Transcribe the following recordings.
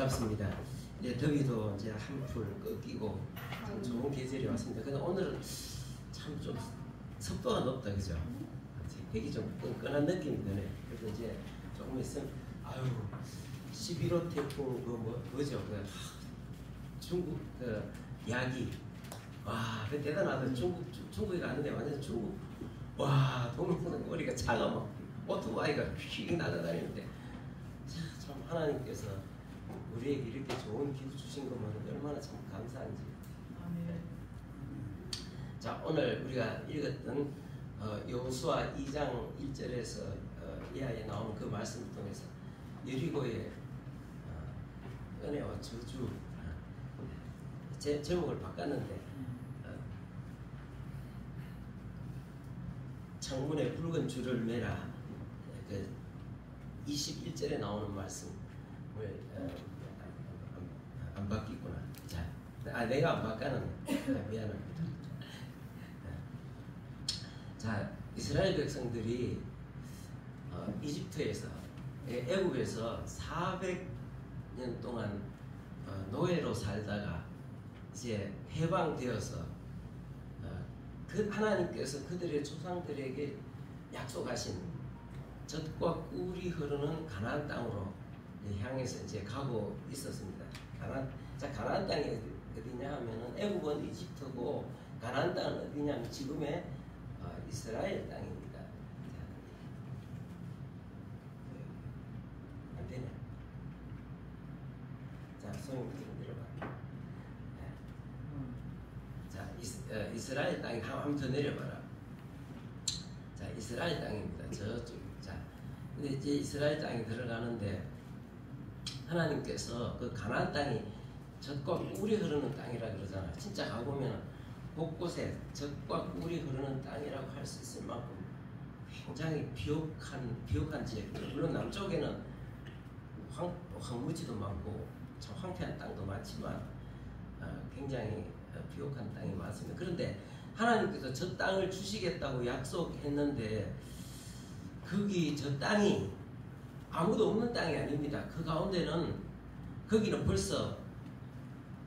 반갑습니다. 이제 더위도 이제 한풀 꺾이고 참 좋은 계절이 왔습니다. 근데 오늘은 참 좀 습도가 높다, 그죠? 되게 좀 끈끈한 느낌이 드네. 그래서 이제 조금 있으면 아유 11호 태풍 뭐죠? 중국 야기. 와, 그 대단하다. 중국에 갔는데 완전 중국. 와, 동물보다 머리가 작아 막 오토바이가 휙 날아다니는데 참 하나님께서 우리에게 이렇게 좋은 기도 주신 것만 얼마나 참 감사한지. 자, 오늘 우리가 읽었던 여호수아 2장 1절에서 이하에 나오는 그 말씀을 통해서 여리고의 은혜와 저주, 제 제목을 바꿨는데 창문에 붉은 줄을 매라, 그 21절에 나오는 말씀을 안 바뀌구나. 자, 내가 안 바꿨는데 미안합니다. 자, 이스라엘 백성들이 이집트에서 애굽에서 400년 동안 노예로 살다가 이제 해방되어서 그 하나님께서 그들의 조상들에게 약속하신 젖과 꿀이 흐르는 가나안 땅으로 향해서 이제 가고 있었습니다. 가나안 땅이 어디냐 하면은 애굽은 이집트고 가나안 땅은 어디냐면 지금의 이스라엘 땅입니다. 안 되네. 자, 소영 좀 내려봐. 자, 이스라엘 땅이 한번 더 내려봐라. 자, 이스라엘 땅입니다. 저쪽. 자, 근데 이제 이스라엘 땅에 들어가는데 하나님께서 그 가나안 땅이 젖과 꿀이 흐르는 땅이라 그러잖아. 진짜 가보면 곳곳에 젖과 꿀이 흐르는 땅이라고 할 수 있을 만큼 굉장히 비옥한 지역. 물론 남쪽에는 황무지도 많고 참 황폐한 땅도 많지만 굉장히 비옥한 땅이 많습니다. 그런데 하나님께서 저 땅을 주시겠다고 약속했는데 저 땅이 아무도 없는 땅이 아닙니다. 그 가운데는 거기는 벌써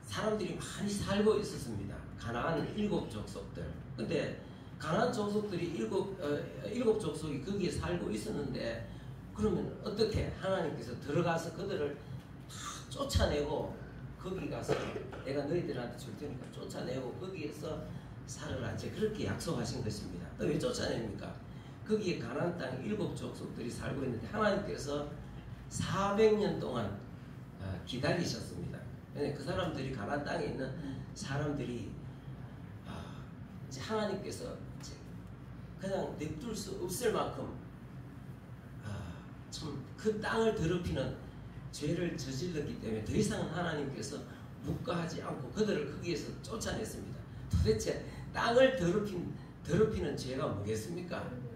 사람들이 많이 살고 있었습니다. 가나안 7족속들. 근데 가나안 족속들이 일곱 족속이 거기에 살고 있었는데 그러면 어떻게 하나님께서 들어가서 그들을 다 쫓아내고 거기 가서 내가 너희들한테 줄 테니까 쫓아내고 거기에서 살아라, 이제 그렇게 약속하신 것입니다. 또 왜 쫓아냅니까? 거기에 가나안 땅 7족속들이 살고 있는데 하나님께서 400년 동안 기다리셨습니다. 그 사람들이 가나안 땅에 있는 사람들이 이제 하나님께서 그냥 냅둘 수 없을 만큼 참 그 땅을 더럽히는 죄를 저질렀기 때문에 더 이상은 하나님께서 묵과하지 않고 그들을 거기에서 쫓아냈습니다. 도대체 땅을 더럽히는 죄가 뭐겠습니까?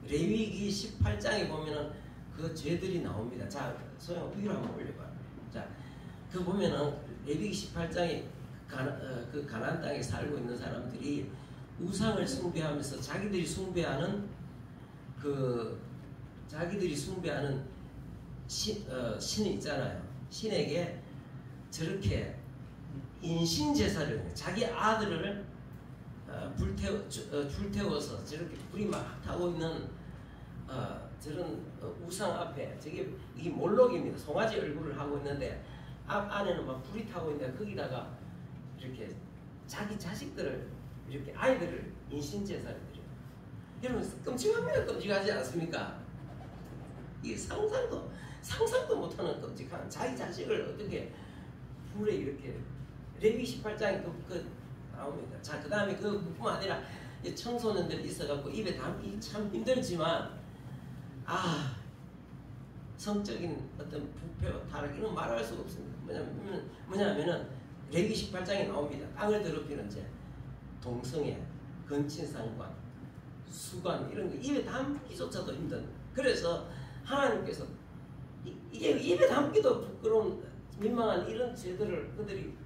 레위기 18장에 보면은 그 죄들이 나옵니다. 자, 소영 위로 한번 올려봐. 자, 그 보면은 레위기 18장에 그 가나안 땅에 살고 있는 사람들이 우상을 숭배하면서 자기들이 숭배하는 신이 있잖아요. 신에게 저렇게 인신제사를 자기 아들을 불태워서 저렇게 불이 막 타고 있는 저런 우상 앞에 이게 몰록입니다. 송아지 얼굴을 하고 있는데 안에는 막 불이 타고 있는데 거기다가 이렇게 자기 자식들을 이렇게 아이들을 인신제사를 드려요. 여러분 끔찍합니다. 끔찍하지 않습니까? 이게 상상도 못하는 끔찍한 자기 자식을 어떻게 불에 이렇게 레위기 18장에 나옵니다. 자, 그 다음에 그뿐만 아니라 청소년들 있어갖고 입에 담기 참 힘들지만 성적인 어떤 부패와 타락 이런 말할 수가 없습니다. 뭐냐면은 레위기 18장에 나옵니다. 땅을 더럽히는 죄, 동성애, 건친상관, 수관 이런 거 입에 담기조차도 힘든. 그래서 하나님께서 이게 입에 담기도 부끄러운 민망한 이런 죄들을 그들이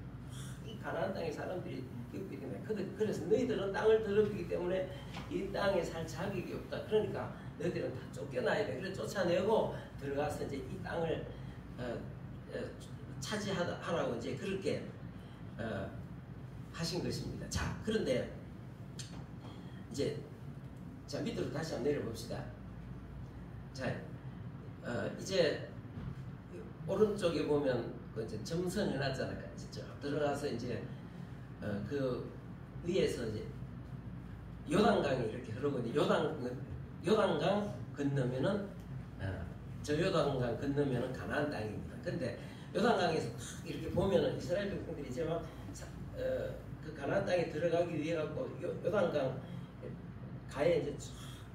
이 가나안 땅의 사람들이 겪기 때문에 그래서 너희들은 땅을 더럽히기 때문에 이 땅에 살 자격이 없다. 그러니까 너희들은 다 쫓겨나야 돼. 그래서 쫓아내고 들어가서 이제 이 땅을 차지하라고 이제 그렇게 하신 것입니다. 자, 그런데 이제 자 밑으로 다시 한번 내려봅시다. 자, 이제 오른쪽에 보면 그 이제 점선 해놨잖아요. 쭉 들어가서 이제 그 위에서 이제 요단강이 이렇게 흐르고 이제 요단강 건너면은 저 요단강 건너면은 가나안 땅입니다. 근데 요단강에서 탁 이렇게 보면은 이스라엘 백성들이 이제 막 그 가나안 땅에 들어가기 위해 갖고 요단강 가에 이제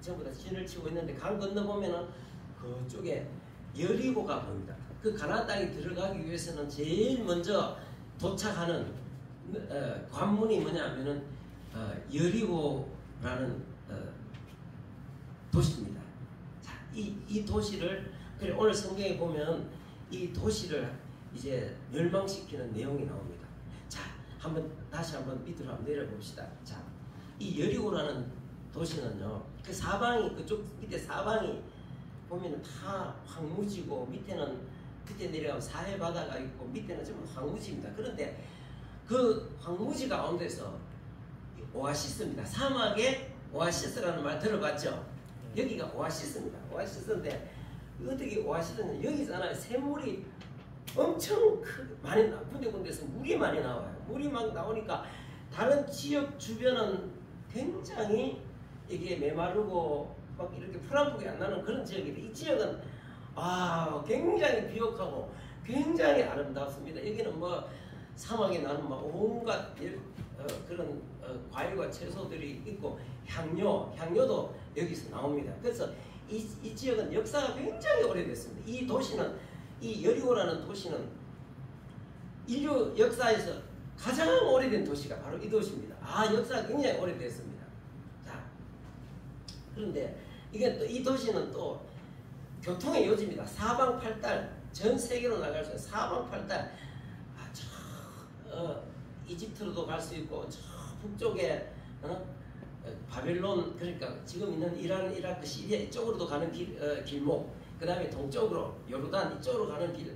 전부 다 진을 치고 있는데 강 건너 보면은 그쪽에 여리고가 보입니다. 그 가나안 땅에 들어가기 위해서는 제일 먼저 도착하는 관문이 뭐냐면은 여리고라는 도시입니다. 자, 이 도시를 오늘 성경에 보면 이 도시를 이제 멸망시키는 내용이 나옵니다. 자, 다시 한번 밑으로 한번 내려봅시다. 자, 이 여리고라는 도시는요, 그 사방이 그쪽 밑에 사방이 보면은 다 황무지고 밑에 내려가면 사해 바다가 있고 밑에는 전부 황무지입니다. 그런데 그 황무지 가운데서 오아시스입니다. 사막에 오아시스라는 말 들어봤죠? 여기가 오아시스입니다. 오아시스인데 어떻게 오아시스는 여기 있잖아요. 샘물이 엄청 많이 나. 군데군데서 물이 많이 나와요. 물이 막 나오니까 다른 지역 주변은 굉장히 이게 메마르고 막 이렇게 풀한폭이 안 나는 그런 지역인데 이 지역은 굉장히 비옥하고 굉장히 아름답습니다. 여기는 뭐 사막에 나는 막 온갖 그런 과일과 채소들이 있고 향료도 여기서 나옵니다. 그래서 이 지역은 역사가 굉장히 오래됐습니다. 이 도시는 이 여리고라는 도시는 인류 역사에서 가장 오래된 도시가 바로 이 도시입니다. 역사가 굉장히 오래됐습니다. 자, 그런데 이게 또 이 도시는 또 교통의 요지입니다. 사방팔달 전 세계로 나갈 수 있는 사방팔달 이집트로도 갈 수 있고 저 북쪽에 바벨론 그러니까 지금 있는 이란, 이라크, 시리아 이쪽으로도 가는 길목 그 다음에 동쪽으로 요르단 이쪽으로 가는 길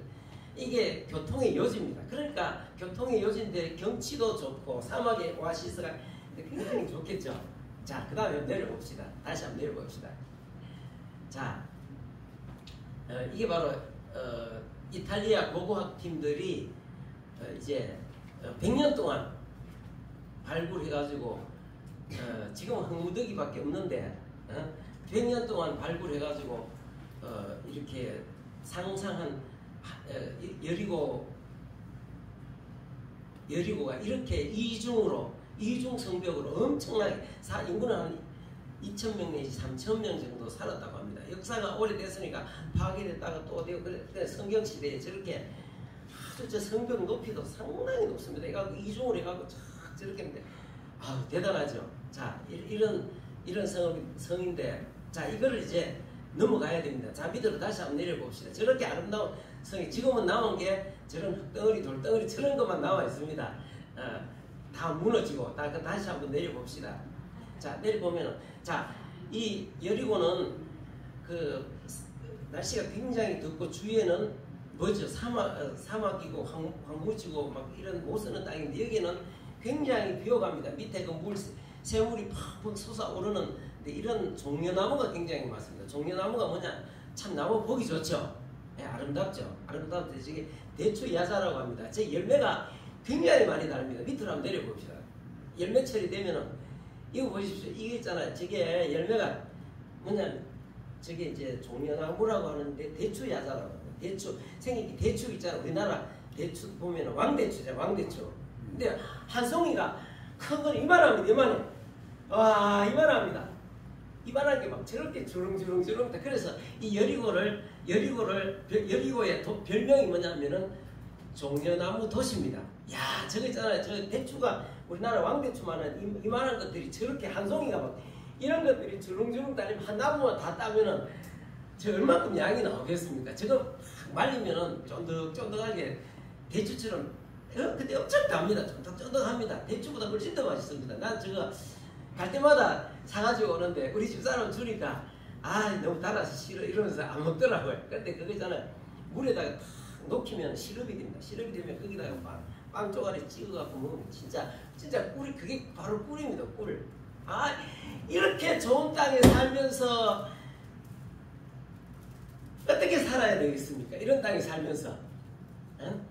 이게 교통의 요지입니다. 그러니까 교통의 요지인데 경치도 좋고 사막의 오아시스가 굉장히 좋겠죠. 자, 그 다음에 내려봅시다. 다시 한번 내려봅시다. 자, 이게 바로 이탈리아 고고학 팀들이 이제 100년 동안 발굴해가지고 지금은 흙무더기밖에 없는데 100년 동안 발굴해가지고 이렇게 상상한 여리고가 이렇게 이중 성벽으로 엄청나게 인구는 한 2,000명 내지 3,000명 정도 살았다고 합니다. 역사가 오래됐으니까 파괴됐다가 또 되고 그래 성경 시대에 저렇게 아주 저 성벽 높이도 상당히 높습니다. 이거 이중으로 해가지고 저렇게 했는데 대단하죠. 자, 이런 성인데 자, 이거를 이제 넘어가야 됩니다. 자, 밑으로 다시 한번 내려봅시다. 저렇게 아름다운 성이 지금은 나온 게 저런 흙덩어리 돌덩어리 저런 것만 나와 있습니다. 다 무너지고 다시 한번 내려봅시다. 자, 내려보면은 자, 이 여리고는 그 날씨가 굉장히 덥고 주위에는 뭐죠? 사막이고 황무지고 막 이런 못 쓰는 땅인데 여기는 굉장히 비옥합니다. 밑에 그 새물이 팍팍 솟아오르는 이런 종려나무가 굉장히 많습니다. 종려나무가 뭐냐? 참 나무 보기 좋죠. 네, 아름답죠. 아름답는데 저게 대추 야자라고 합니다. 제 열매가 굉장히 많이 달립니다. 밑으로 한번 내려봅시다. 열매철이 되면은 이거 보십시오. 이게 있잖아요. 저게 열매가 뭐냐면 저게 이제 종려나무라고 하는데 대추 야자라고 합니다. 생긴 대추 있잖아요. 우리나라 대추 보면은 왕대추죠. 왕대추. 근데 한 송이가 큰 건 이만합니다. 이만해. 와, 이만합니다. 이만한 게 막 저렇게 주렁주렁. 그래서 이 여리고의 별명이 뭐냐면은 종려나무 도시입니다. 야, 저거 있잖아요. 저 대추가 우리나라 왕대추만한 이만한 것들이 저렇게 한 송이가 막 이런 것들이 주렁주렁 달리면 한 나무만 다 따면은 저 얼마큼 양이 나오겠습니까? 저거 말리면은 쫀득쫀득하게 대추처럼 근데 엄청 답니다. 쫀득쫀득합니다. 대추보다 훨씬 더 맛있습니다. 난 저거 갈 때마다 사가지고 오는데 우리 집사람 주니까 너무 달아서 싫어 이러면서 안 먹더라고요. 근데 그거 있잖아요. 물에다가 탁 녹이면 시럽이 됩니다. 시럽이 되면 거기다가 빵 쪼가리 찍어갖고 먹으면 진짜 꿀이, 그게 바로 꿀입니다. 꿀. 아, 이렇게 좋은 땅에 살면서 어떻게 살아야 되겠습니까? 이런 땅에 살면서 응?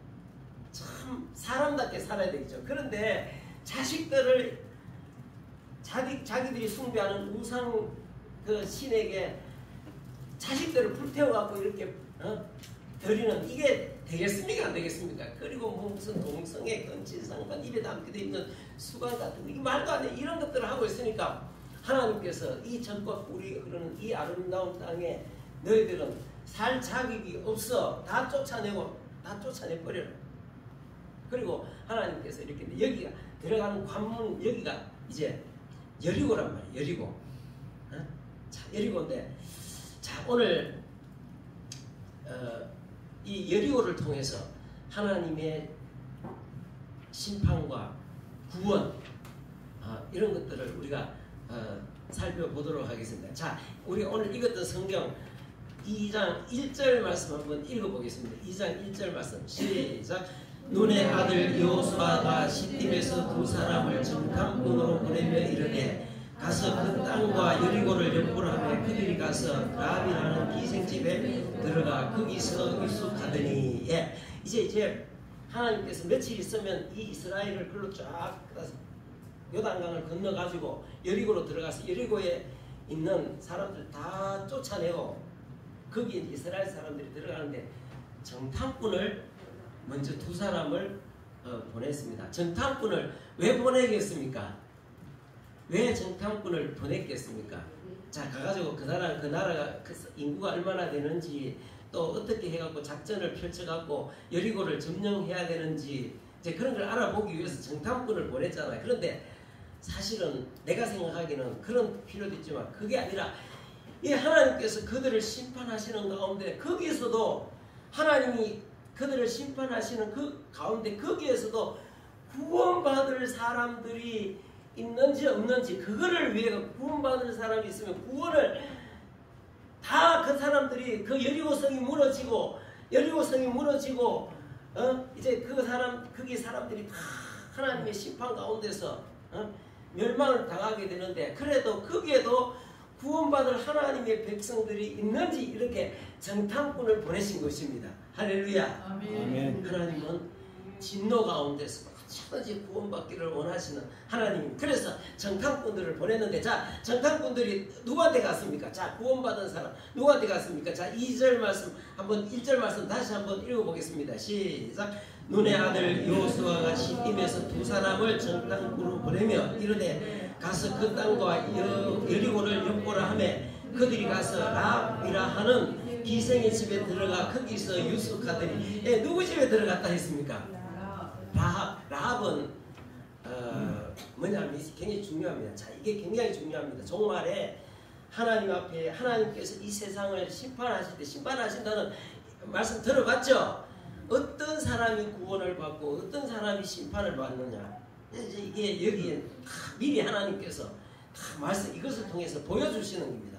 참 사람답게 살아야 되겠죠. 그런데 자식들을 자기들이 숭배하는 우상 그 신에게 자식들을 불태워갖고 이렇게 드리는, 이게 되겠습니까? 안 되겠습니까? 그리고 뭐 무슨 동성애, 건치상반, 입에 담게 돼 있는 수건 같은 거, 이게 말도 안 돼. 이런 것들을 하고 있으니까 하나님께서 이 전과 꿀이 흐르는 이 아름다운 땅에 너희들은 살 자격이 없어. 다 쫓아내버려라. 그리고 하나님께서 이렇게, 여기가 들어가는 관문, 여기가 이제 여리고란 말이에요. 여리고. 자, 여리고인데, 자, 오늘 이 여리고를 통해서 하나님의 심판과 구원, 이런 것들을 우리가 살펴보도록 하겠습니다. 자, 우리 오늘 읽었던 성경 2장 1절 말씀 한번 읽어보겠습니다. 2장 1절 말씀 시작. 눈의 아들 여호수아가 시딤에서 두 사람을 정탐꾼으로 보내며 이르되 가서 그 땅과 여리고를 엿보라며 그들이 가서 라합이라는 기생집에 들어가 거기서 유숙하더니. 예, 이제 하나님께서 며칠 있으면 이 이스라엘을 글로 쫙 요단강을 건너가지고 여리고로 들어가서 여리고에 있는 사람들 다 쫓아내고 거기에 이스라엘 사람들이 들어가는데 정탐꾼을 먼저 두 사람을 보냈습니다. 정탐꾼을 왜 보내겠습니까? 왜 정탐꾼을 보냈겠습니까? 자, 가가지고 그 나라가 인구가 얼마나 되는지, 또 어떻게 해갖고 작전을 펼쳐갖고 여리고를 점령해야 되는지, 이제 그런 걸 알아보기 위해서 정탐꾼을 보냈잖아요. 그런데 사실은 내가 생각하기에는 그런 필요도 있지만 그게 아니라 이 하나님께서 그들을 심판하시는 가운데, 거기에서도 하나님이 그들을 심판하시는 그 가운데 거기에서도 구원받을 사람들이 있는지 없는지, 그거를 위해 구원받을 사람이 있으면 구원을 다 그 사람들이, 그 여리고성이 무너지고 이제 거기 사람들이 다 하나님의 심판 가운데서 멸망을 당하게 되는데, 그래도 거기에도 구원받을 하나님의 백성들이 있는지 이렇게 정탐꾼을 보내신 것입니다. 할렐루야. 아멘. 하나님은 진노 가운데서 어찌든지 구원받기를 원하시는 하나님. 그래서 정탐꾼들을 보냈는데, 자, 정탐꾼들이 누구한테 갔습니까? 자, 구원받은 사람 누구한테 갔습니까? 자, 2절 말씀 한번, 1절 말씀 다시 한번 읽어보겠습니다. 시작. 눈의 아들 여호수아가 시딤에서 두 사람을 정탐꾼으로 보내며 이르되 가서 그 땅과 여리고를 엿보라 하며 그들이 가서 라합이라 하는 기생의 집에 들어가 거기서 유숙하더니. 예, 누구 집에 들어갔다 했습니까? 라합은 뭐냐면 굉장히 중요합니다. 자, 이게 굉장히 중요합니다. 종말에 하나님 앞에 하나님께서 이 세상을 심판하실 때, 심판하신다는 말씀 들어봤죠? 어떤 사람이 구원을 받고 어떤 사람이 심판을 받느냐, 이게 여기에 미리 하나님께서 다 말씀, 이것을 통해서 보여주시는 겁니다.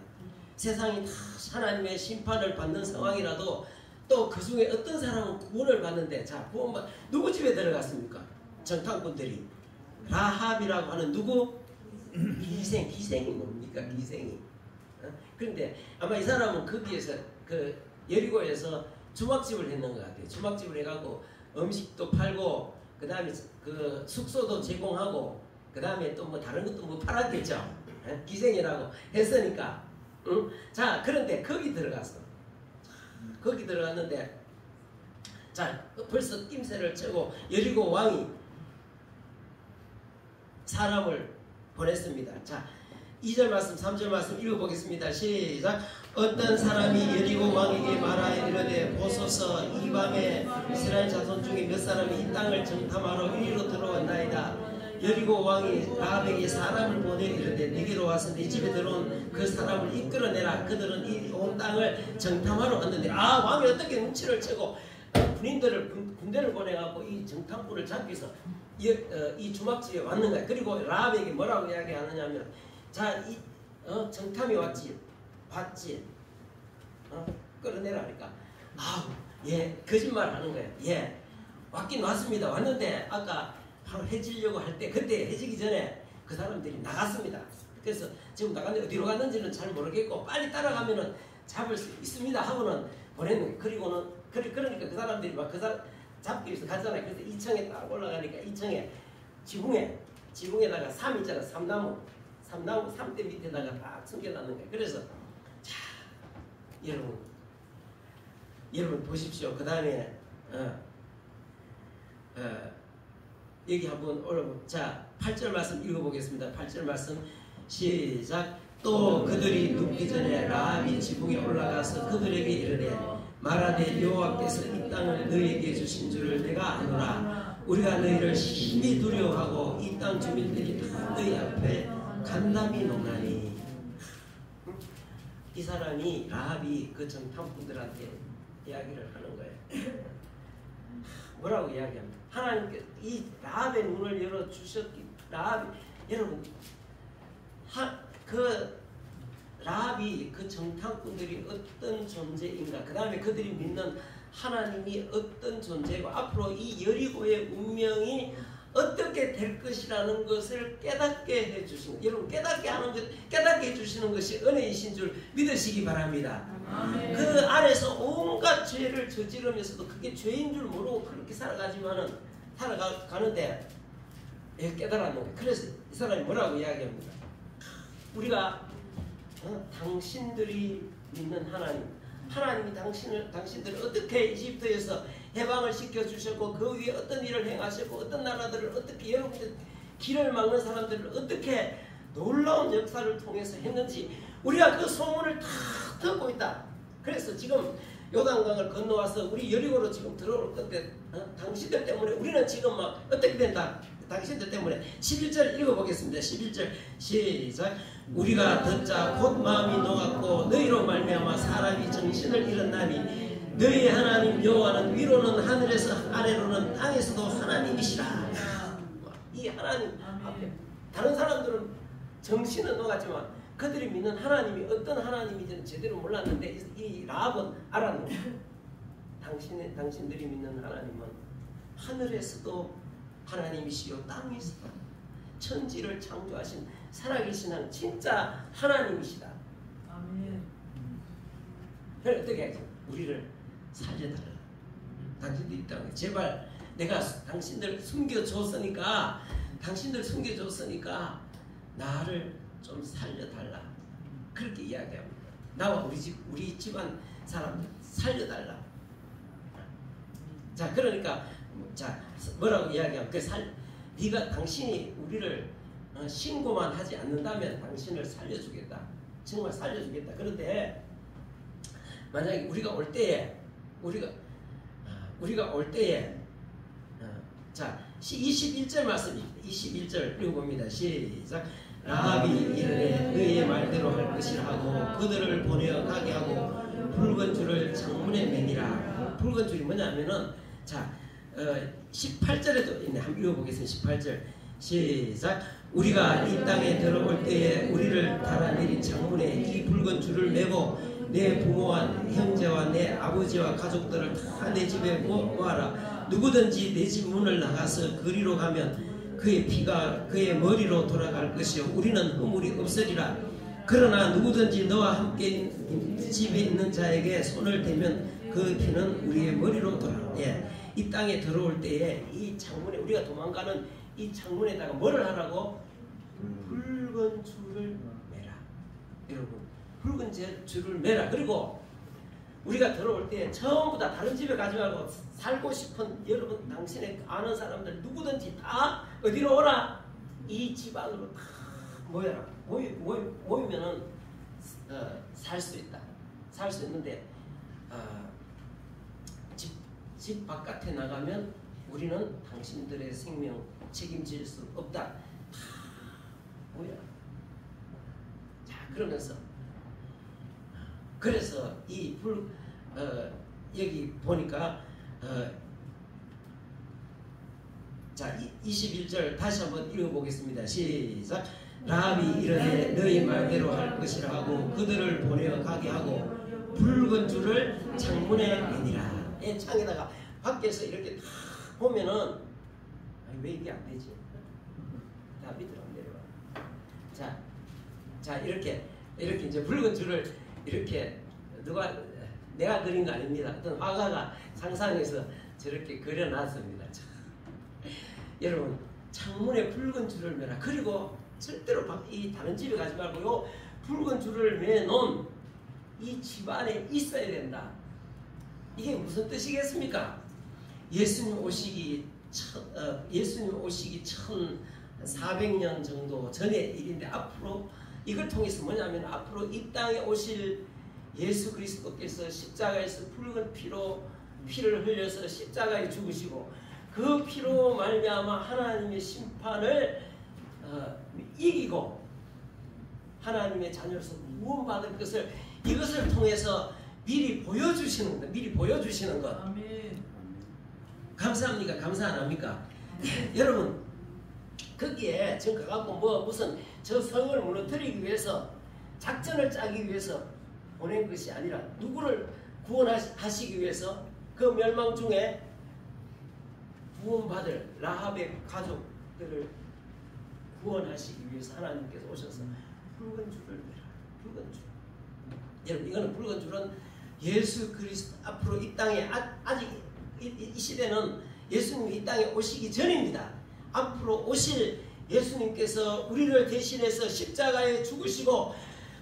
세상이 다 하나님의 심판을 받는 상황이라도 또 그 중에 어떤 사람은 구원을 받는데, 자, 누구 집에 들어갔습니까? 정탐꾼들이 라합이라고 하는 누구? 기생이 뭡니까? 기생이. 그런데 아마 이 사람은 거기에서 그 여리고에서 주막집을 했는 것 같아요. 주막집을 해가고 음식도 팔고, 그 다음에 그 숙소도 제공하고, 그 다음에 또 뭐 다른 것도 뭐 팔았겠죠. 기생이라고 했으니까. 응? 자, 그런데 거기 들어갔어. 거기 들어갔는데, 자, 벌써 낌새를 채고 여리고 왕이 사람을 보냈습니다. 자, 2절 말씀 3절 말씀 읽어보겠습니다. 시작. 어떤 사람이 여리고 왕에게 말하여 이르되 보소서 이 밤에 이스라엘 자손 중에 몇 사람이 이 땅을 정탐하러 이리로 들어왔나이다. 여리고 왕이 라합에게 사람을 보내 이르되 네게로 와서 네 집에 들어온 그 사람을 이끌어내라. 그들은 이 온 땅을 정탐하러 왔는데, 왕이 어떻게 눈치를 채고 군대를 보내갖고 이 정탐꾼을 잡기 위해서 이 주막집에 왔는가. 그리고 라합에게 뭐라고 이야기하느냐 하면, 자, 정탐이 왔지, 끌어내라 하니까, 예, 거짓말 하는 거예요. 예, 왔긴 왔습니다. 왔는데 아까 바로 해지려고 할 때 그때 해지기 전에 그 사람들이 나갔습니다. 그래서 지금 나갔는데 어디로 갔는지는 잘 모르겠고 빨리 따라가면은 잡을 수 있습니다 하고는 보내는 거예요. 그리고는 그러니까 그 사람들이 막 그 사람 잡기 위해서 가잖아요. 그래서 2층에 딱 올라가니까 2층에 지붕에다가 삼 있잖아. 삼나무 삼대 밑에다가 딱 숨겨놨는 거예요. 그래서 자 여러분 보십시오. 그 다음에 여기 한번 올라보. 자 8절 말씀 읽어보겠습니다. 8절 말씀 시작. 또 그들이 눕기 전에 라합이 지붕에 올라가서 그들에게 이르되 말하되 여호와께서 이 땅을 너희에게 주신 줄을 내가 아노라. 우리가 너희를 심히 두려워하고 이 땅 주민들이 다 너희 앞에 간담이 농하니. 이 사람이 라합이 그 정탐꾼들한테 이야기를 하는 거예요. 뭐라고 이야기합니까? 하나님께서 이 라합의 눈을 열어 주셨기. 라합이 여러분 라합이 그 정탐꾼들이 어떤 존재인가, 그 다음에 그들이 믿는 하나님이 어떤 존재고 앞으로 이 여리고의 운명이 어떻게 될 것이라는 것을 깨닫게 해주신, 여러분 깨닫게 해주시는 것이 은혜이신 줄 믿으시기 바랍니다. 아멘. 그 안에서 온갖 죄를 저지르면서도 그게 죄인 줄 모르고 그렇게 살아가는데 깨달았는 거예요. 그래서 이 사람이 뭐라고 이야기합니다. 우리가 당신들이 믿는 하나님이 당신들을 어떻게 이집트에서 해방을 시켜주셨고 그 위에 어떤 일을 행하셨고 어떤 나라들을 어떻게 여러분들 길을 막는 사람들을 어떻게 놀라운 역사를 통해서 했는지 우리가 그 소문을 다 듣고 있다. 그래서 지금 요단강을 건너와서 우리 여리고로 지금 들어올 건데 당신들 때문에 우리는 지금 막 어떻게 된다. 당신들 때문에 11절 읽어보겠습니다. 11절 시작. 우리가 듣자 곧 마음이 녹았고 너희로 말미암아 사람이 정신을 잃었나니 너희 하나님 여호와는 위로는 하늘에서 아래로는 땅에서도 하나님이시라. 이 하나님 앞에 다른 사람들은 정신은 녹았지만 그들이 믿는 하나님이 어떤 하나님인지는 제대로 몰랐는데 이 라합은 알았는 거예요. 당신들이 믿는 하나님은 하늘에서도 하나님이시요 땅에서도 천지를 창조하신 살아계신 하나님, 진짜 하나님이시다. 아멘. 그럼 어떻게 하지? 우리를 살려달라. 당신들이 있다고. 제발 내가 당신들 숨겨줬으니까 나를 좀 살려달라. 그렇게 이야기합니다. 나와 우리 집안 사람들 살려달라. 자, 그러니까 자 뭐라고 이야기하면 네가 당신이 우리를 신고만 하지 않는다면 당신을 살려주겠다. 정말 살려주겠다. 그런데 만약에 우리가 올 때에 자 21절 말씀입니다. 21절 읽어봅니다. 시작. 라합이 이르되 너희의 말대로 할 것이라 하고 그들을 보내어 가게 하고 붉은 줄을 창문에 매니라. 붉은 줄이 뭐냐면은 자 18절에도 있네. 한번 읽어보겠습니다. 18절 시작. 우리가 이 땅에 들어올 때에 우리를 달아내린 창문에 이 붉은 줄을 메고 내 부모와 형제와 내 아버지와 가족들을 다 내 집에 모아라. 누구든지 내 집 문을 나가서 그리로 가면 그의 피가 그의 머리로 돌아갈 것이요 우리는 허물이 없으리라. 그러나 누구든지 너와 함께 집에 있는 자에게 손을 대면 그 피는 우리의 머리로 돌아가. 이 땅에 들어올 때에 이 창문에 우리가 도망가는 이 창문에다가 뭐를 하라고? 붉은 줄을 매라. 여러분 붉은 줄을 매라. 그리고 우리가 들어올 때 전부 다 다른 집에 가지 말고 살고 싶은 여러분 당신의 아는 사람들 누구든지 다 어디로 오라? 이 집 안으로 다 모여라. 모이면은 살 수 있다. 살 수 있는데 집 바깥에 나가면 우리는 당신들의 생명 책임질 수 없다. 다 모여라. 자 그러면서 그래서 여기 보니까 자 21절 다시 한번 읽어보겠습니다. 시작. 라합이 이르되 너희 말대로 할 것이라 하고 그들을 보내어 가게 하고 붉은 줄을 창문에 매니라. 창에다가 밖에서 이렇게 다 보면은 아니, 왜 이게 안 되지? 다 밑으로 내려와. 자 이렇게 이제 붉은 줄을 이렇게 누가 내가 그린 거 아닙니다. 어떤 화가가 상상해서 저렇게 그려놨습니다. 자, 여러분 창문에 붉은 줄을 매라. 그리고 절대로 이 다른 집에 가지 말고요. 붉은 줄을 매놓은 이 집 안에 있어야 된다. 이게 무슨 뜻이겠습니까? 예수님 오시기 1400년 정도 전의 일인데 앞으로 이걸 통해서 뭐냐면 앞으로 이 땅에 오실 예수 그리스도께서 십자가에서 붉은 피를 흘려서 십자가에 죽으시고 그 피로 말미암아 하나님의 심판을 이기고 하나님의 자녀로서 구원받을 것을 이것을 통해서 미리 보여주시는 겁니다. 미리 보여주시는 것. 아멘. 감사합니까? 감사 안 합니까? 여러분 거기에 지금 가갖고 뭐 무슨 저 성을 무너뜨리기 위해서 작전을 짜기 위해서 보낸 것이 아니라 누구를 구원하시기 위해서 그 멸망 중에 구원받을 라합의 가족들을 구원하시기 위해서 하나님께서 오셔서 붉은 줄을 매라. 붉은 줄. 여러분 이거는 붉은 줄은 예수 그리스도 앞으로 이 땅에 아직 이 시대는 예수님이 이 땅에 오시기 전입니다. 앞으로 오실 예수님께서 우리를 대신해서 십자가에 죽으시고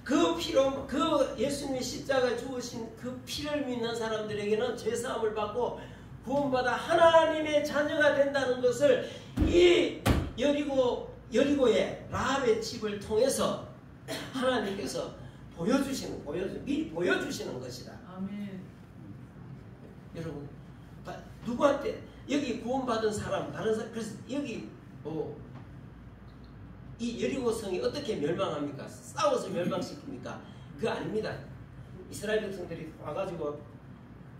그 피로 그 예수님이 십자가에 죽으신 그 피를 믿는 사람들에게는 죄사함을 받고 구원받아 하나님의 자녀가 된다는 것을 이 여리고의 라합의 집을 통해서 하나님께서 미리 보여주시는 것이다. 아멘. 여러분 누구한테 여기 구원받은 사람 다른 사람 그래서 여기 이 여리고성이 어떻게 멸망합니까? 싸워서 멸망시킵니까? 그거 아닙니다. 이스라엘 백성들이 와가지고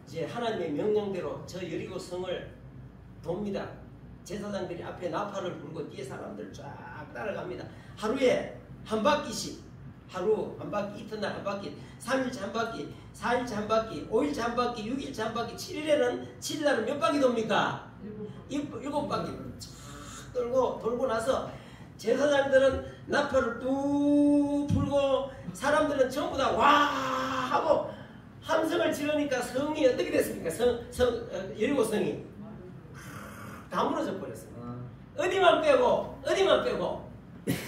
이제 하나님의 명령대로 저 여리고성을 돕니다. 제사장들이 앞에 나팔을 불고 뒤에 사람들 쫙 따라갑니다. 하루에 한 바퀴씩 하루 한 바퀴, 이튿날 한 바퀴, 3일째 한 바퀴, 4일째 한 바퀴, 5일째 한 바퀴, 6일째 한 바퀴, 7일날은 몇 바퀴 돕니까? 7바퀴 쫙 돌고 나서 제사장들은 나팔을 뚝 불고 사람들은 전부 다 와 하고 함성을 지르니까 성이 어떻게 됐습니까? 여리고성이 다 무너져 버렸습니다. 어디만 빼고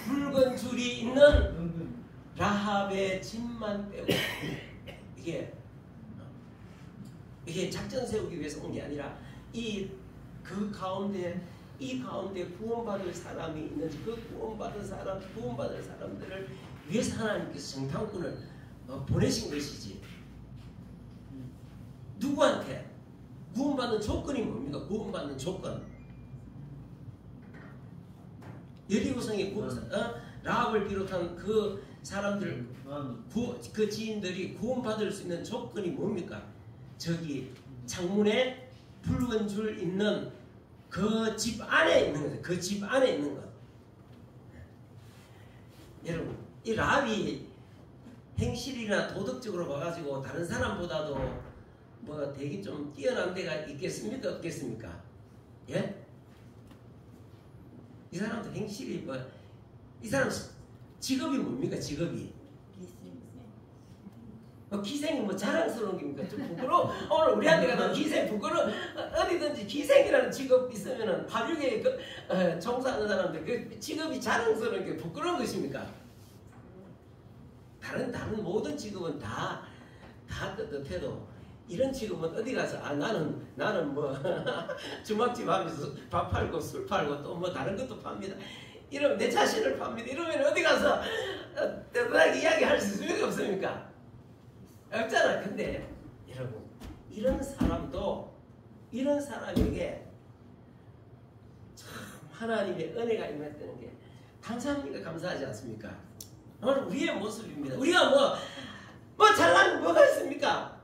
붉은 줄이 있는 라합의 집만 빼고 이게 작전 세우기 위해서 온 게 아니라 이 가운데 구원받을 사람이 있는지 그 구원받을 사람들을 위해서 하나님께서 정탐꾼을 보내신 것이지. 누구한테? 구원받는 조건이 뭡니까? 구원받는 조건. 여리고성의 라합을 비롯한 그 사람들, 그 지인들이 구원받을 수 있는 조건이 뭡니까? 저기 창문에 붉은 줄 있는 그 집 안에 있는 거죠. 그 집 안에 있는 것. 여러분, 이 라합이 행실이나 도덕적으로 봐가지고 다른 사람보다도 뭐 되게 좀 뛰어난 데가 있겠습니까? 없겠습니까? 예? 이 사람도 행실이 이 사람 직업이 뭡니까? 직업이 기생이 자랑스러운 겁니까? 좀 부끄러워. 오늘 우리한테 가서 기생 부끄러워. 어디든지 기생이라는 직업 있으면은 파류계에 종사하는 사람들 그 직업이 자랑스러운 게 부끄러운 것입니까? 다른 모든 직업은 다 떳떳해도 이런 직업은 어디 가서 나는 뭐 주막집 하면서 밥 팔고 술 팔고 또 뭐 다른 것도 팝니다. 이러면 내 자신을 팝니다. 이러면 어디 가서 떳떳하게 이야기할 수가 없습니까? 없잖아. 근데 여러분 이런 사람에게 참 하나님의 은혜가 임했다는 게 감사합니까? 감사하지 않습니까? 오늘 우리의 모습입니다. 우리가 뭐 잘난 거 뭐가 있습니까?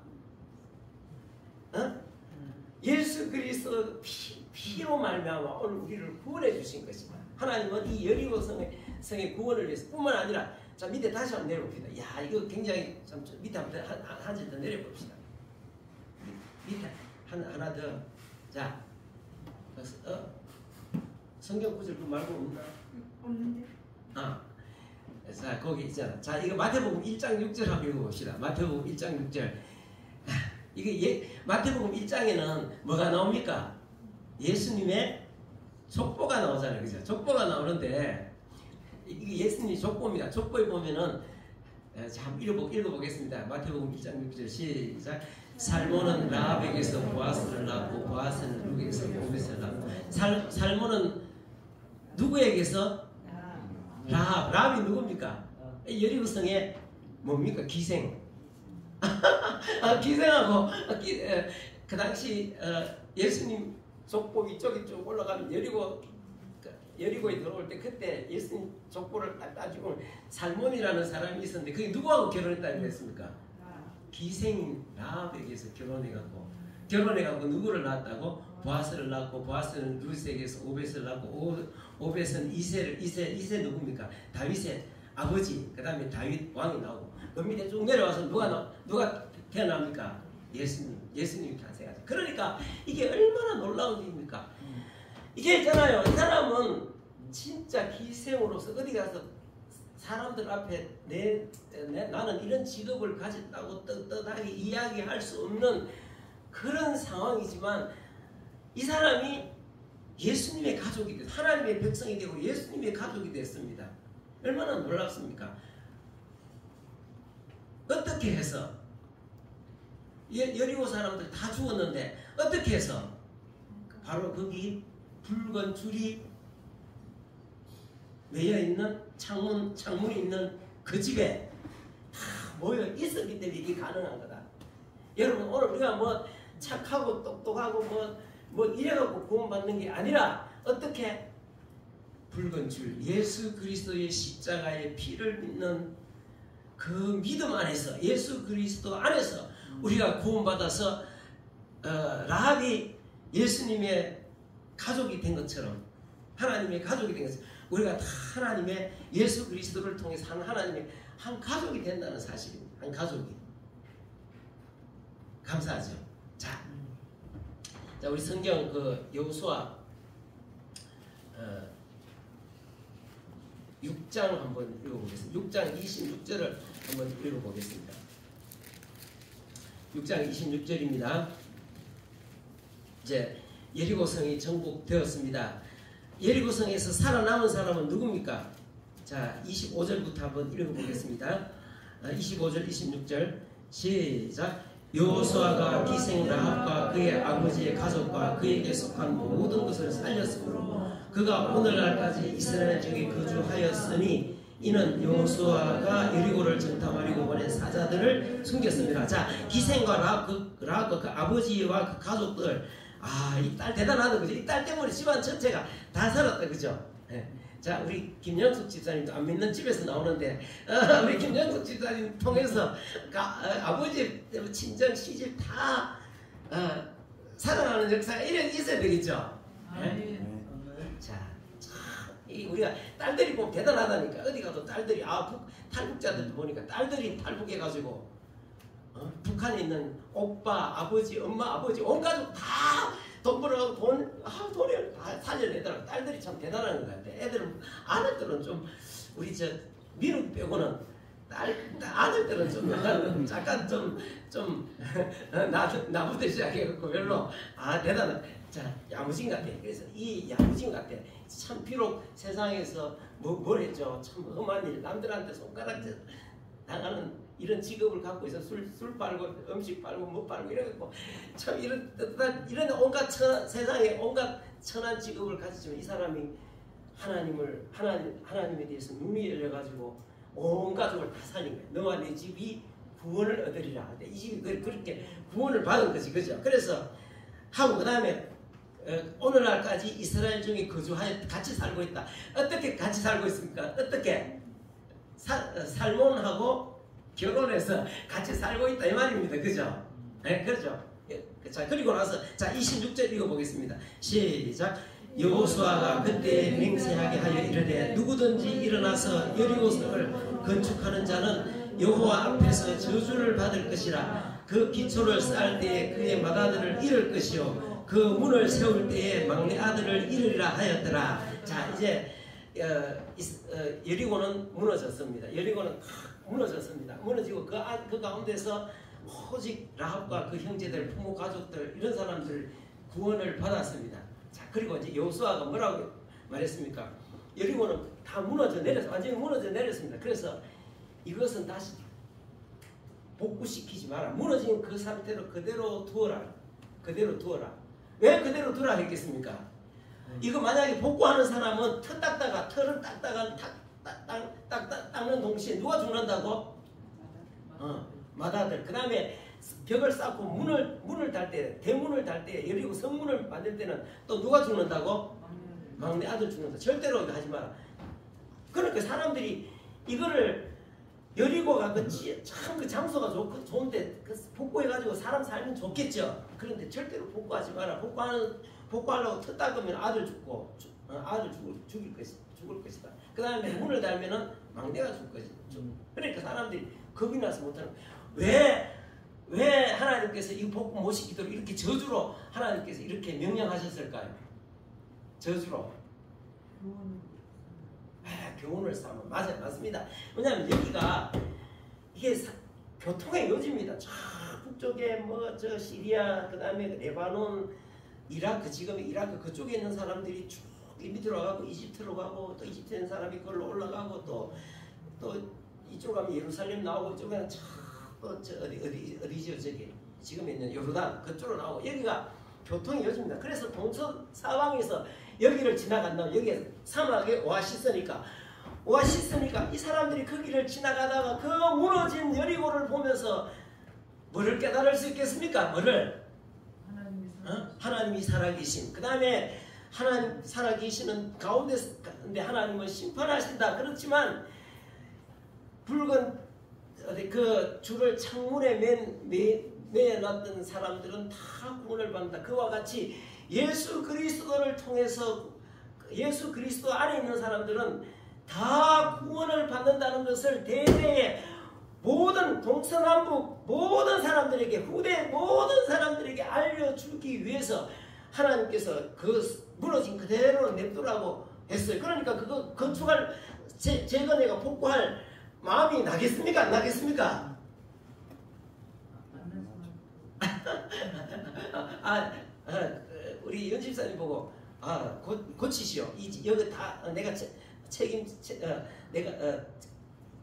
예수 그리스도 피로 말미암아 오늘 우리를 구원해 주신 것이다. 하나님은 이 여리고 성의 구원을 위해서 뿐만 아니라 자 밑에 다시 한번 내려봅시다. 야 이거 굉장히 참 밑에 한번 한 줄 더 내려봅시다. 밑에 하나 더. 자, 성경 구절 그 말고 없나? 없는데. 자, 거기 있잖아. 자, 이거 마태복음 1장 6절 한번 읽어봅시다. 마태복음 1장 6절. 이게 마태복음 1장에는 뭐가 나옵니까? 예수님의 족보가 나오잖아요. 그죠? 족보가 나오는데, 이게 예수님의 족보입니다. 족보에 보면은, 자, 한번 읽어보겠습니다. 마태복음 1장 6절 시작. 살몬은 라합에게서 보아스를 낳고, 보아스는 룩에게서 오벳을 낳고. 살몬은 누구에게서? 라합이 누굽니까? 여리고성의 뭡니까? 기생. 기생하고 그 당시 예수님 족보 이쪽에 쭉 올라가면 여리고에 들어올 때 그때 예수님 족보를 딱 따지고 살몬이라는 사람이 있었는데 그게 누구하고 결혼했다고 그랬습니까? 기생인 라합에게서 결혼해갖고 누구를 낳았다고? 보아스를 낳고, 보아스는 루스에게서 오벳을 낳고, 오벳은 이세 누굽니까? 다윗의 아버지, 그 다음에 다윗 왕이 나오고, 그 밑에 쭉 내려와서 누가 태어납니까? 예수님이 탄생하죠. 그러니까 이게 얼마나 놀라운 일입니까? 이게 있잖아요. 이 사람은 진짜 기생으로서 어디 가서 사람들 앞에 나는 이런 직업을 가졌다고 떳떳하게 이야기할 수 없는 그런 상황이지만 이 사람이 예수님의 가족이 됐, 하나님의 백성이 되고 예수님의 가족이 됐습니다. 얼마나 놀랍습니까? 어떻게 해서 여리고 사람들 다 죽었는데 어떻게 해서 바로 거기 붉은 줄이 매여있는 창문이 있는 그 집에 다 모여 있었기 때문에 이게 가능한 거다. 여러분 오늘 우리가 뭐 착하고 똑똑하고 뭐 이래갖고 구원받는 게 아니라 어떻게 붉은 줄 예수 그리스도의 십자가의 피를 믿는 그 믿음 안에서 예수 그리스도 안에서 우리가 구원받아서 라합이 예수님의 가족이 된 것처럼 하나님의 가족이 된 것처럼 우리가 다 하나님의 예수 그리스도를 통해서 하나님의 한 가족이 된다는 사실입니다. 한 가족이. 감사하죠. 자, 우리 성경 그 여호수아 6장 한번 읽어보겠습니다. 6장 26절을 한번 읽어보겠습니다. 6장 26절입니다. 이제 여리고성이 정복되었습니다. 여리고성에서 살아남은 사람은 누굽니까? 자, 25절부터 한번 읽어보겠습니다. 25절, 26절 시작. 여호수아가 기생 라합과 그의 아버지의 가족과 그에게 속한 모든 것을 살렸으므로 그가 오늘날까지 이스라엘 중에 거주하였으니 이는 여호수아가 여리고를 정탐하려고 보낸 사자들을 숨겼습니다. 자, 기생과 라합과 그 아버지와 그 가족들, 이 딸 대단하다, 그죠? 이 딸 때문에 집안 전체가 다 살았다, 그죠? 네. 자, 우리 김영숙 집사님도 안 믿는 집에서 나오는데, 우리 김영숙 집사님 통해서 아버지 친정 시집 다 살아나는 역사가 이런 있어야 되겠죠? 네? 자, 우리가 딸들이 보면 대단하다니까. 어디 가도 딸들이 탈북자들도 보니까 딸들이 탈북해가지고 북한에 있는 오빠, 아버지, 엄마, 아버지 온 가족 다 돈 벌어가고 돈을 다 살려내더라고. 딸들이 참 대단한 것 같아. 아들들은 좀 우리 민우 빼고는 아들들은 좀 약간 좀 나부터 시작해갖고 별로 대단한. 자, 야무진 같아. 그래서 이 야무진 같아. 참 비록 세상에서 뭘 했죠. 참 험한 일, 남들한테 손가락 나가는 이런 직업을 갖고 있어. 술 팔고 음식 팔고 뭐 팔고 이래갖고 참 이런 온갖 세상에 온갖 천한 직업을 가지지만 이 사람이 하나님에 대해서 눈이 열려가지고 온 가족을 다 살린 거야. 너와 내 집이 구원을 얻으리라. 이 집이 그렇게 구원을 받은 거지, 그죠? 그래서 하고 그 다음에 오늘날까지 이스라엘 중에 거주하여 같이 살고 있다. 어떻게 같이 살고 있습니까? 어떻게? 살몬하고 결혼해서 같이 살고 있다 이 말입니다. 그죠? 네, 그렇죠. 자, 그리고 나서 26절 읽어보겠습니다. 시작. 여호수아가 그때 맹세하게 하여 이르되 누구든지 일어나서 여리고성을 건축하는 자는 여호와 앞에서 저주를 받을 것이라. 그 기초를 쌓을 때에 그의 맏아들을 잃을 것이요 그 문을 세울 때에 막내 아들을 잃으리라 하였더라. 자, 이제 여리고는 무너졌습니다. 여리고는 무너졌습니다. 무너지고 그 가운데서 오직 라합과 그 형제들, 부모, 가족들 이런 사람들 구원을 받았습니다. 자, 그리고 이제 여호수아가 뭐라고 말했습니까? 여리고는 다 무너져 내렸어, 완전히 무너져 내렸습니다. 그래서 이것은 다시 복구시키지 마라. 무너진 그 상태로 그대로 두어라. 그대로 두어라. 왜 그대로 두라 했겠습니까? 이거 만약에 복구하는 사람은 털을 닦다가 닦는 동시에 누가 죽는다고? 맏아들. 그 다음에 벽을 쌓고 문을 달 때, 대문을 달 때, 여리고 성문을 만들 때는 또 누가 죽는다고? 막내 아들 죽는다. 절대로 하지 마라. 그러니까 사람들이 이거를 여리고가 참 그 장소가 좋은데 복구해가지고 사람 살면 좋겠죠. 그런데 절대로 복구하지 마라. 복구하려고 터 닦으면 아들 죽고 아들 죽을 것이다. 그 다음에 문을 달면은 막내가 죽을 것이다. 그러니까 사람들이 겁이 나서 못하는 거예요. 왜 하나님께서 이 복구 못 시키도록 이렇게 저주로 하나님께서 이렇게 명령하셨을까요? 저주로. 교훈을 삼아. 맞습니다. 왜냐하면 여기가 이게 교통의 요지입니다. 저 북쪽에 저 시리아, 그 다음에 레바논, 이라크, 지금 이라크 그쪽에 있는 사람들이 쭉 밑으로 가고 이집트로 가고 또 이집트에 있는 사람이 그걸로 올라가고 또 이쪽 가면 예루살렘 나오고 이쪽에는 어디죠 저기 지금 있는 요르단 그쪽으로 나오고 여기가 교통의 요지입니다. 그래서 동서 사방에서 여기를 지나간다면 여기에 사막에 오아시스니까 이 사람들이 그 길을 지나가다가 그 무너진 여리고를 보면서 뭐를 깨달을 수 있겠습니까? 뭐를? 하나님이 살아계신. 그 다음에 하나님 살아계시는 가운데 하나님은 심판하신다. 그렇지만 붉은 그 줄을 창문에 매놨던 사람들은 다 구원을 받는다. 그와 같이 예수 그리스도를 통해서 예수 그리스도 안에 있는 사람들은 다 구원을 받는다는 것을 대대에 모든 동서남북 모든 사람들에게 후대 모든 사람들에게 알려주기 위해서 하나님께서 그 무너진 그대로 냅두라고 했어요. 그러니까 그거 건축할 재건해가 복구할 마음이 나겠습니까? 안 나겠습니까? 우리 연집사님 보고 고치시오. 여기 다 내가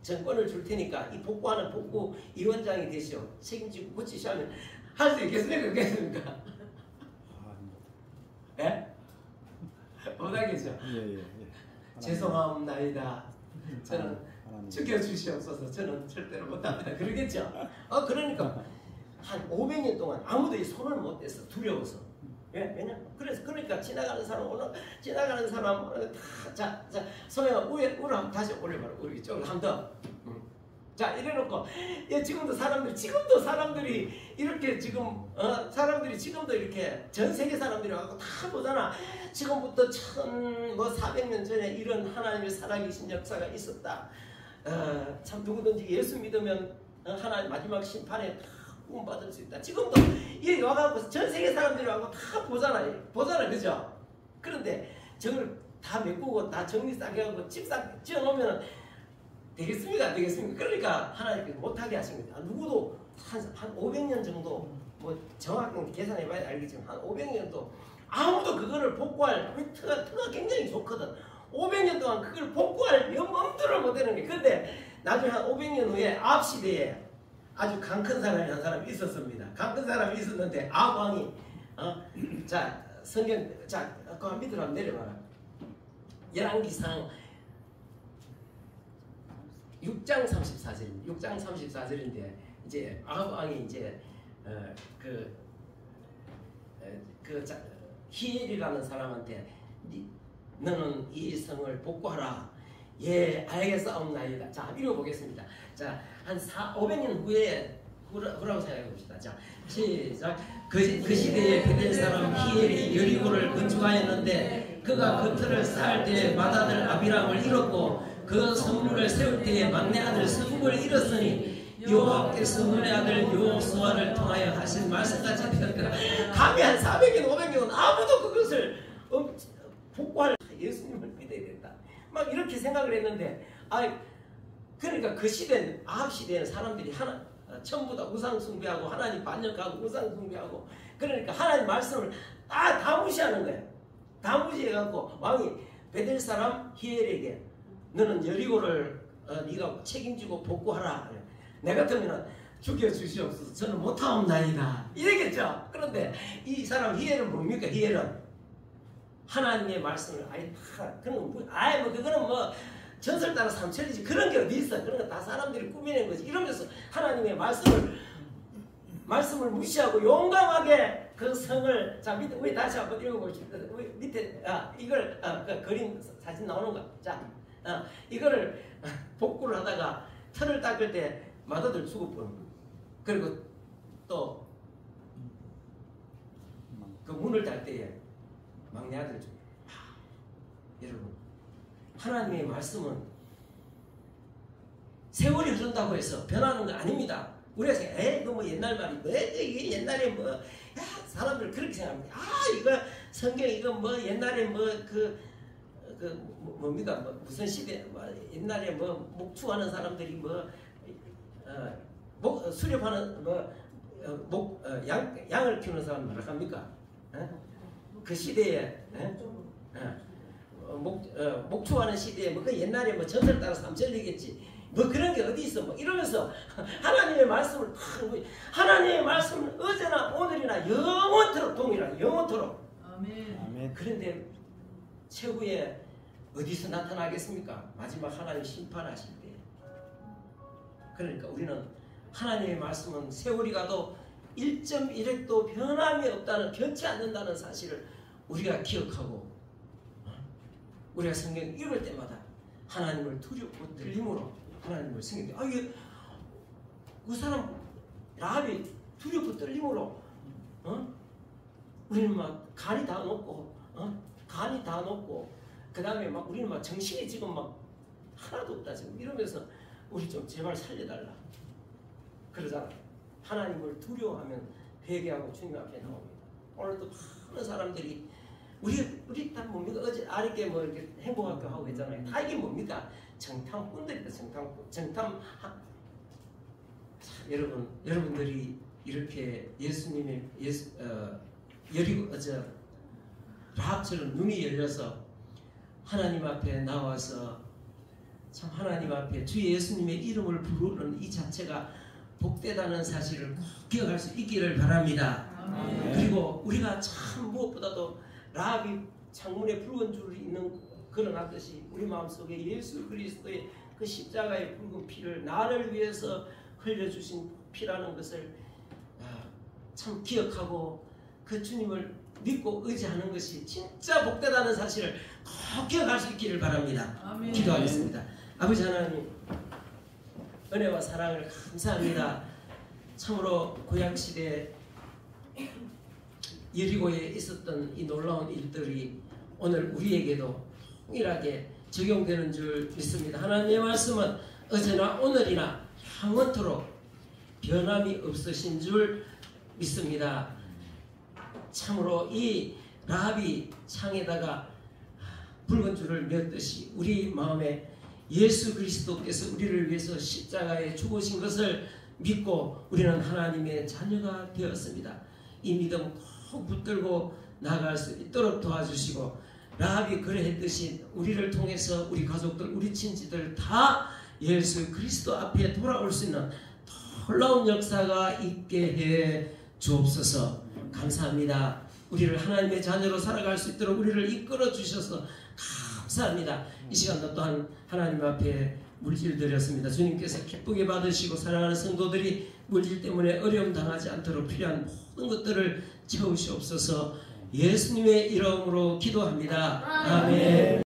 정권을 줄 테니까 이 복구하는 복구위원장이 되시오. 책임지고 고치시면 할 수 있겠습니까? 그렇겠습니까? 예? 못하겠죠? 예. 죄송합니다. 저는 지켜주시옵소서. 저는 절대로 못합니다. 그러겠죠? 그러니까 한 500년 동안 아무도 이 손을 못 댔어. 두려워서. 왜냐? 그러니까 지나가는 사람 자 소영아 우를 한번 다시 올려봐라. 우리 이쪽으로 한 번 더. 자 이래놓고 지금도 사람들이 이렇게 지금 사람들이 지금도 이렇게 전 세계 사람들이 와서 다 보잖아. 지금부터 1400년 전에 이런 하나님의 살아계신 역사가 있었다. 참 누구든지 예수 믿으면 하나님 마지막 심판에 다 구원받을 수 있다. 지금도 여기 와가지고 전 세계 사람들이 와서 다 보잖아, 그죠? 그런데 저걸 다 메꾸고 다 정리 싸게 하고 집 지어놓으면 되겠습니까? 안 되겠습니까? 그러니까 하나님께서 못하게 하신 겁니다. 누구도 한 500년 정도 뭐 정확히 계산해봐야 알겠지만 한 500년 정도 아무도 그거를 복구할 터가 굉장히 좋거든. 500년 동안 그걸 복구할 엄두를 못 내는 게. 근데 나중에 한 500년 후에 앞시대에 아주 강 큰 사람이 한 사람이 있었습니다. 강 큰 사람이 있었는데 아왕이 자 성경 자 그거 밑으로 한번 내려봐라. 열왕기상 6장 34절입니다. 6장 34절인데 이제 아왕이 이제 히엘이라는 사람한테 너는 이 성을 복구하라. 예, 알겠사옵나이다. 자, 읽어보겠습니다. 자, 한 500년 후에 후라고 생각해 봅시다. 자, 시작. 그 시대에 그들 사람 히엘이 여리고를 건축하였는데 그가 그 터를 쌓을 때에 맏아들 아비람을 잃었고 그 성문을 세울 때에 막내 아들 스룹을 잃었으니 여호와께서 너의 아들 여호수아를 통하여 하신 말씀같이 되었더라. 감히 한 400년 500년 아무도 그것을 복구할 예수님을 믿어야 된다. 막 이렇게 생각을 했는데, 그러니까 그 시대는, 아합 시대에는 사람들이 전부 다 우상 숭배하고 하나님 반역하고 우상 숭배하고, 그러니까 하나님 말씀을 다 무시하는 거예요. 다 무시해갖고 왕이 베델 사람 히엘에게 너는 여리고를 네가 책임지고 복구하라. 내 같으면 죽여주시옵소서. 저는 못하옵나이다. 이러겠죠. 그런데 이 사람 히엘은 뭡니까? 히엘은 하나님의 말씀을 아예 다, 그거는 뭐 전설 따라 삼천리지. 그런 게 어디 있어. 그런 거 다 사람들이 꾸며낸 거지. 이러면서 하나님의 말씀을 무시하고 용감하게 그 성을, 자, 밑에, 우리 다시 한번 읽어보십시오. 밑에, 이걸, 그 그림 사진 나오는 거. 자, 이거를 복구를 하다가 털을 닦을 때 마다들 죽어버린. 그리고 또 그 문을 닫을 때에 막내 아들 죽어. 여러분, 하나님의 말씀은 세월이 흐른다고 해서 변하는 거 아닙니다. 우리가 생각해, 이거 뭐 옛날 말이, 이게 옛날에 사람들 그렇게 생각합니다. 이거 성경, 이거 뭐 옛날에 뭡니까? 무슨 시대, 옛날에 목축하는 사람들이 수렵하는, 양을 키우는 사람 뭐라 합니까? 그 시대에, 목축하는 시대에, 그 옛날에 전설 따라 삼천리겠지. 그런 게 어디 있어. 이러면서 하나님의 말씀을, 하나님의 말씀은 어제나 오늘이나 영원토록 동일하다. 영원토록. 아멘. 그런데 최후에 어디서 나타나겠습니까? 마지막 하나님 심판하실 때. 그러니까 우리는 하나님의 말씀은 세월이 가도 1.1획도 변함이 없다는, 변치 않는다는 사실을 우리가 기억하고, 우리가 성경 읽을 때마다 하나님을 두렵고 떨림으로 하나님을 생각해. 이게 그 사람 라합이 두렵고 떨림으로, 우리는 막 간이 다 녹고, 그 다음에 막 우리는 막 정신이 지금 막 하나도 없다 지금 이러면서 우리 좀 제발 살려달라 그러잖아. 하나님을 두려워하면 회개하고 주님 앞에 나옵니다. 오늘도 많은 사람들이 우리 다 뭡니까? 어제 아랫게 이렇게 행복학교 하고 했잖아요. 다 이게 뭡니까? 정탐꾼들이다. 정탐. 여러분들이 이렇게 예수님의 라합처럼 눈이 열려서 하나님 앞에 나와서 참 하나님 앞에 주 예수님의 이름을 부르는 이 자체가 복되다는 사실을 꼭 기억할 수 있기를 바랍니다. 그리고 우리가 참 무엇보다도 라합이 창문에 붉은 줄이 있는 걸어놨듯이 우리 마음속에 예수 그리스도의 그 십자가의 붉은 피를 나를 위해서 흘려주신 피라는 것을 참 기억하고 그 주님을 믿고 의지하는 것이 진짜 복되다는 사실을 꼭 기억할 수 있기를 바랍니다. 아멘. 기도하겠습니다. 아버지 하나님, 은혜와 사랑을 감사합니다. 참으로 구약시대 여리고에 있었던 이 놀라운 일들이 오늘 우리에게도 동일하게 적용되는 줄 믿습니다. 하나님의 말씀은 어제나 오늘이나 영원토록 변함이 없으신 줄 믿습니다. 참으로 이 라합이 창에다가 붉은 줄을 맸듯이 우리 마음에 예수 그리스도께서 우리를 위해서 십자가에 죽으신 것을 믿고 우리는 하나님의 자녀가 되었습니다. 이 믿음 꼭 붙들고 나아갈 수 있도록 도와주시고, 라합이 그러했듯이 우리를 통해서 우리 가족들, 우리 친지들 다 예수 그리스도 앞에 돌아올 수 있는 놀라운 역사가 있게 해 주옵소서. 감사합니다. 우리를 하나님의 자녀로 살아갈 수 있도록 우리를 이끌어 주셔서 감사합니다. 이 시간도 또한 하나님 앞에 물질 드렸습니다. 주님께서 기쁘게 받으시고 사랑하는 성도들이 물질 때문에 어려움 당하지 않도록 필요한 모든 것들을 채우시옵소서. 예수님의 이름으로 기도합니다. 아멘.